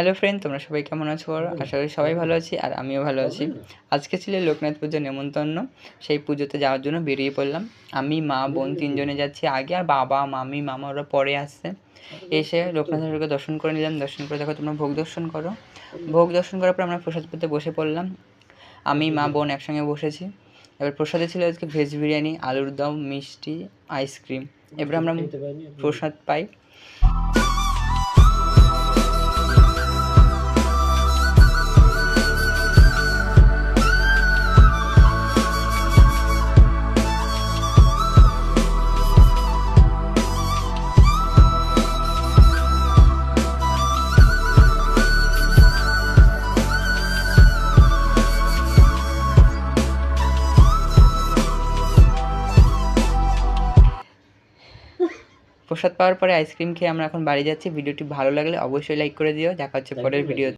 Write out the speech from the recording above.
Hello friend, তোমরা সবাই কেমন আছো? আশা করি সবাই ভালো আছি আর আমিও ভালো আছি। আজকে ছিল লোকনাথ পুজোর নেমন্তন্ন। সেই পুজোতে যাওয়ার জন্য বেরিয়ে পড়লাম। আমি, মা, বোন ৩ জনে যাচ্ছি আগে, আর বাবা, মামি, মামা ওরা পরে আসছে। এসে লোকনাথ ঠাকুরকে দর্শন করে নিলাম। দর্শন করে দেখো তোমরা ভোগ দর্শন করো। ভোগ দর্শন করার পর আমরা প্রসাদ পেতে বসে পড়লাম। আমি, মা, বোন একসঙ্গে বসেছি। এবার প্রসাদে ছিল আজকে ভেজ বিরিয়ানি, আলুর দম, মিষ্টি, আইসক্রিম। এবার আমরা প্রসাদ পাই। প্রসাদ পাওয়ার পরে আইসক্রিম খেয়ে আমরা এখন বাড়ি যাচ্ছি। ভিডিওটি ভালো লাগলে অবশ্যই লাইক করে দিও। দেখা হচ্ছে পরের ভিডিও।